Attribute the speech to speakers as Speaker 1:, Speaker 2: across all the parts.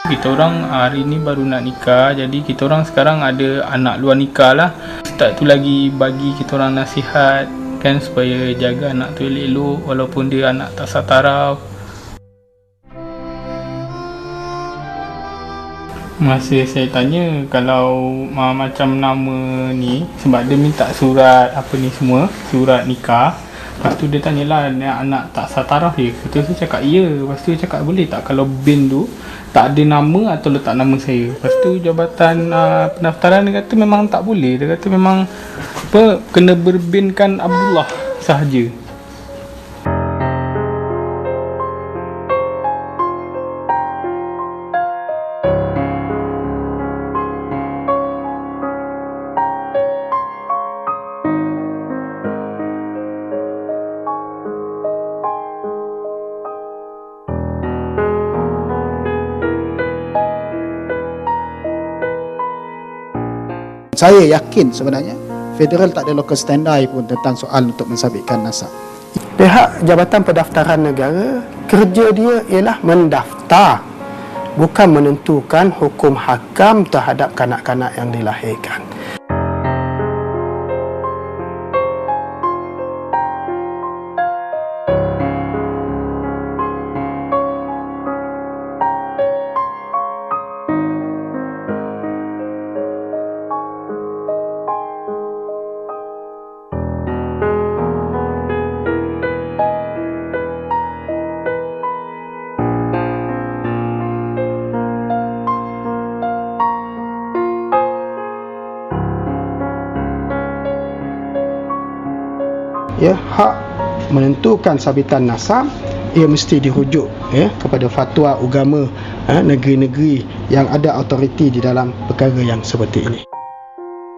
Speaker 1: Kita orang hari ni baru nak nikah, jadi kita orang sekarang ada anak luar nikah lah. Ustaz tu lagi bagi kita orang nasihat kan, supaya jaga anak tu elok-elok walaupun dia anak tak sataraf. Masa saya tanya kalau macam nama ni, sebab dia minta surat apa ni semua, surat nikah. Lepas tu dia tanyalah anak tak sataraf dia. Kita tu cakap ya. Lepas tu dia cakap boleh tak kalau bin tu tak ada nama atau letak nama saya. Lepas tu jabatan pendaftaran dia kata memang tak boleh. Dia kata memang kena berbinkan Abdullah sahaja.
Speaker 2: Saya yakin sebenarnya federal tak ada local standby pun tentang soal untuk mensabitkan nasab.
Speaker 3: Pihak Jabatan Pendaftaran Negara, kerja dia ialah mendaftar, bukan menentukan hukum hakam terhadap kanak-kanak yang dilahirkan. Ya, hak menentukan sabitan nasab ia mesti dirujuk kepada fatwa agama negeri-negeri yang ada autoriti di dalam perkara yang seperti ini.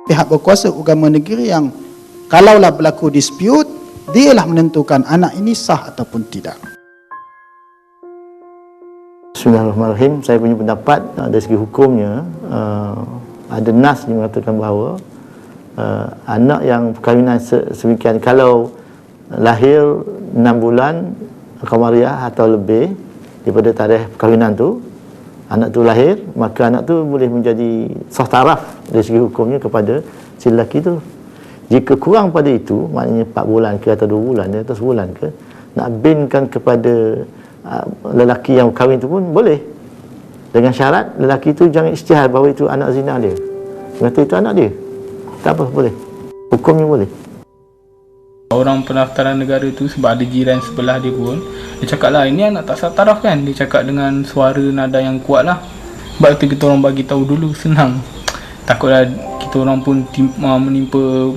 Speaker 2: Pihak berkuasa agama negeri yang kalaulah berlaku dispute, dialah menentukan anak ini sah ataupun tidak.
Speaker 4: Bismillahirrahmanirrahim. Saya punya pendapat dari segi hukumnya, ada nas yang mengatakan bahawa anak yang perkahwinan sedemikian, kalau lahir 6 bulan Qamariah atau lebih daripada tarikh perkahwinan tu, anak tu lahir, maka anak tu boleh menjadi sah taraf dari segi hukumnya kepada si lelaki tu. Jika kurang pada itu, maknanya 4 bulan ke atau 2 bulan atau sebulan ke, nak binkan kepada lelaki yang kahwin tu pun boleh, dengan syarat lelaki tu jangan isytihar bahawa itu anak zina dia, kata itu anak dia. Tak apa, boleh. Hukumnya boleh.
Speaker 1: Orang pendaftaran negara tu sebab ada jiran sebelah dia pun, dia cakap lah ini anak tak sataraf kan. Dia cakap dengan suara nada yang kuat lah. Sebab itu kita orang bagi tahu dulu, senang. Takutlah kita orang pun menimpa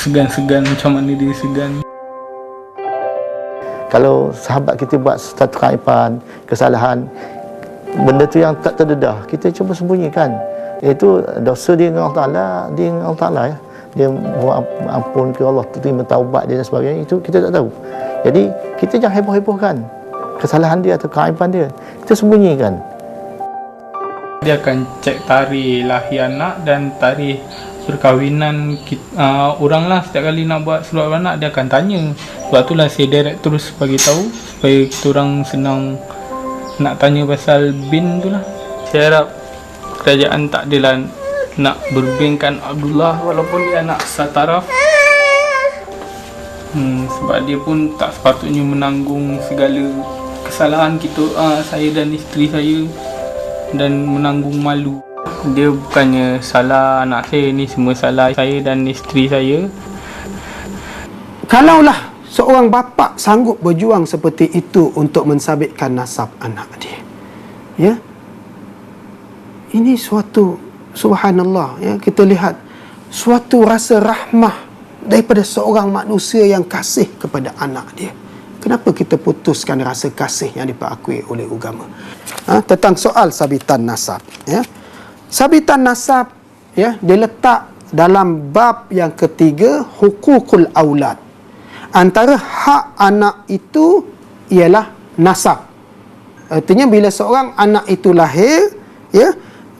Speaker 1: segan-segan macam mana dia segan.
Speaker 4: Kalau sahabat kita buat satu kaipan, kesalahan, benda tu yang tak terdedah, kita cuba sembunyikan. Itu dosa dia dengan Allah Ta'ala, dia dengan Allah Ta'ala ya. Dia mohon ampun ke Allah, terima taubat dia dan sebagainya, itu kita tak tahu. Jadi kita jangan heboh-hebohkan kesalahan dia atau keaiban dia, kita sembunyikan.
Speaker 1: Dia akan cek tarikh lahir anak dan tarikh perkahwinan orang lah. Setiap kali nak buat surat beranak, dia akan tanya. Sebab itulah saya direct terus bagi tahu supaya kita orang senang nak tanya pasal bin tu lah. Saya harap kerajaan tak adalah nak berbinkan Abdullah walaupun dia anak sataraf. Sebab dia pun tak sepatutnya menanggung segala kesalahan kita, saya dan isteri saya, dan menanggung malu. Dia bukannya salah anak saya, ni semua salah saya dan isteri saya.
Speaker 3: Kalaulah seorang bapa sanggup berjuang seperti itu untuk mensabitkan nasab anak dia, ya, ini suatu subhanallah, ya, kita lihat suatu rasa rahmah daripada seorang manusia yang kasih kepada anak dia. Kenapa kita putuskan rasa kasih yang diperakui oleh agama? Tentang soal sabitan nasab, ya. Sabitan nasab, ya, diletak dalam bab yang ketiga, hukukul aulad. Antara hak anak itu ialah nasab. Artinya bila seorang anak itu lahir, ya,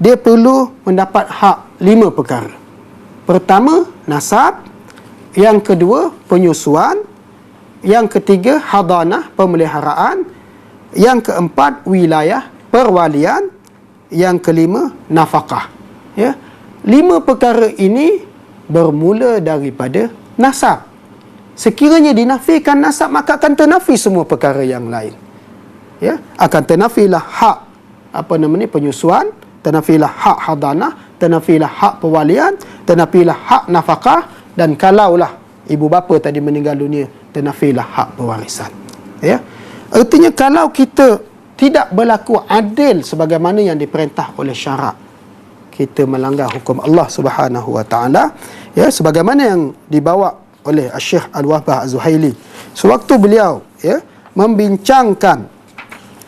Speaker 3: dia perlu mendapat hak 5 perkara. Pertama, nasab. Yang kedua, penyusuan. Yang ketiga, hadanah, pemeliharaan. Yang keempat, wilayah, perwalian. yang kelima nafkah. Ya. 5 perkara ini bermula daripada nasab. Sekiranya dinafikan nasab, maka akan ternafi semua perkara yang lain. Ya, akan ternafilah hak penyusuan, ternafilah hak hadanah, ternafilah hak pewalian, ternafilah hak nafkah, dan kalaulah ibu bapa tadi meninggal dunia, ternafilah hak pewarisan. Ya. Artinya kalau kita tidak berlaku adil sebagaimana yang diperintah oleh syarak, kita melanggar hukum Allah Subhanahu wa taala, ya, sebagaimana yang dibawa oleh Syekh Al-Wahbah Az-Zuhaili sewaktu beliau, ya, membincangkan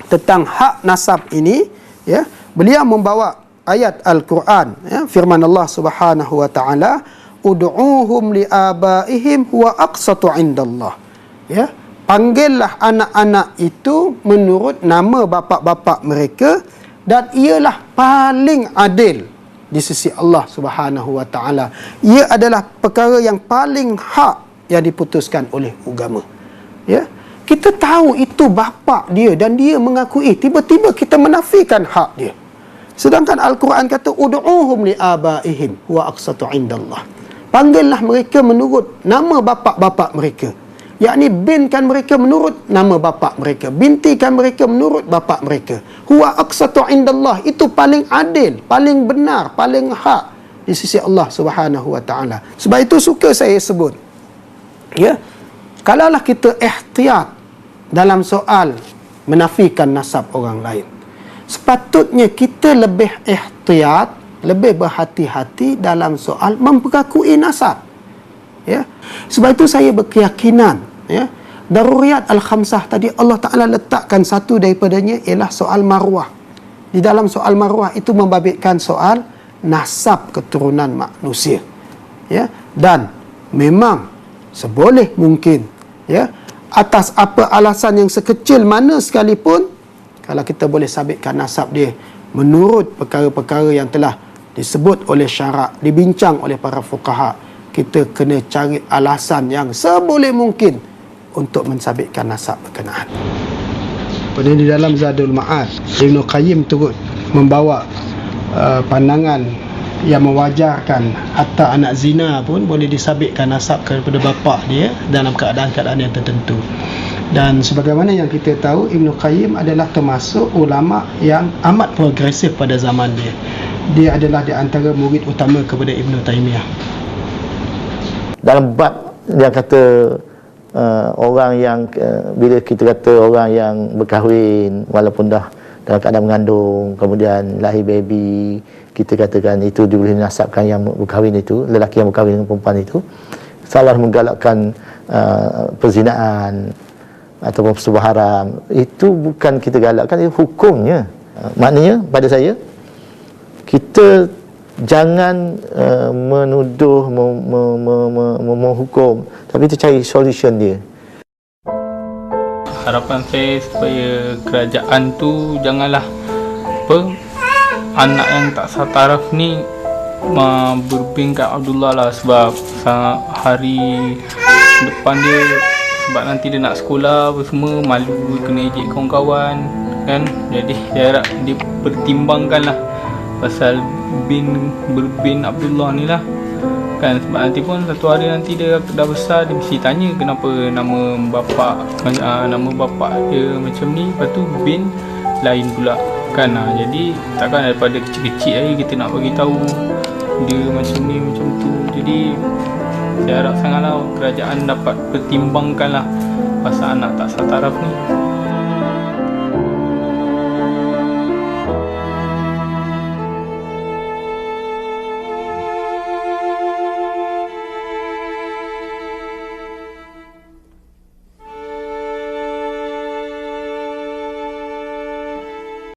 Speaker 3: tentang hak nasab ini, ya, beliau membawa ayat Al-Quran, ya, firman Allah Subhanahu wa taala, ud'uuhum liabaihim huwa aqsatu indallah. Ya, panggillah anak-anak itu menurut nama bapa-bapa mereka, dan ialah paling adil di sisi Allah Subhanahu wa taala. Ia adalah perkara yang paling hak yang diputuskan oleh agama. Ya, kita tahu itu bapa dia dan dia mengakui, tiba-tiba kita menafikan hak dia. Sedangkan Al-Quran kata ud'uuhum liabaihim huwa aqsatu indallah. Panggillah mereka menurut nama bapa-bapa mereka. Yakni binkan mereka menurut nama bapa mereka, bintikan mereka menurut bapa mereka. Huwa aqsatu indallah, itu paling adil, paling benar, paling hak di sisi Allah Subhanahu wa taala. Sebab itu suka saya sebut, ya, kalaulah kita ihtiyat dalam soal menafikan nasab orang lain, sepatutnya kita lebih ihtiyat, lebih berhati-hati dalam soal memperakui nasab. Ya. Sebab itu saya berkeyakinan, ya, daruriyat al-khamsah tadi Allah Ta'ala letakkan satu daripadanya ialah soal maruah. Di dalam soal maruah itu membabitkan soal nasab keturunan manusia. Ya. Dan memang seboleh mungkin, ya, atas apa alasan yang sekecil mana sekalipun, kalau kita boleh sabitkan nasab dia menurut perkara-perkara yang telah disebut oleh syarak, dibincang oleh para fuqaha, kita kena cari alasan yang seboleh mungkin untuk mensabitkan nasab berkenaan. Pada di dalam Zadul Ma'ad, Ibn Qayyim turut membawa pandangan yang mewajarkan hatta anak zina pun boleh disabitkan nasab kepada bapa dia dalam keadaan-keadaan yang tertentu. Dan sebagaimana yang kita tahu, Ibn Qayyim adalah termasuk ulama yang amat progresif pada zaman dia. Dia adalah di antara murid utama kepada Ibn Taymiyah.
Speaker 4: Dalam bab yang kata orang yang bila kita kata orang yang berkahwin walaupun dah dalam keadaan mengandung, kemudian lahir baby, kita katakan itu dia boleh nasabkan yang berkahwin itu, lelaki yang berkahwin dengan perempuan itu, salah menggalakkan perzinaan ataupun persembahan haram. Itu bukan kita galakkan, itu hukumnya. Maknanya pada saya, kita jangan menuduh, menghukum, tapi kita cari solution dia.
Speaker 1: Harapan saya supaya kerajaan tu janganlah anak yang tak sataraf ni berbing kat Abdullah lah, sebab hari depan dia, sebab nanti dia nak sekolah apa semua, malu kena ejek kawan-kawan kan. Jadi saya harap dia pertimbangkan lah pasal berbin Abdullah ni lah kan, sebab nanti pun satu hari nanti dia dah besar, dia mesti tanya kenapa nama bapa dia macam ni, lepas tu bin lain pula kan. Jadi takkan daripada kecil-kecil lagi kita nak bagi tahu dia macam ni macam tu. Jadi saya harap sangatlah kerajaan dapat pertimbangkan lah pasal anak tak sataraf ni.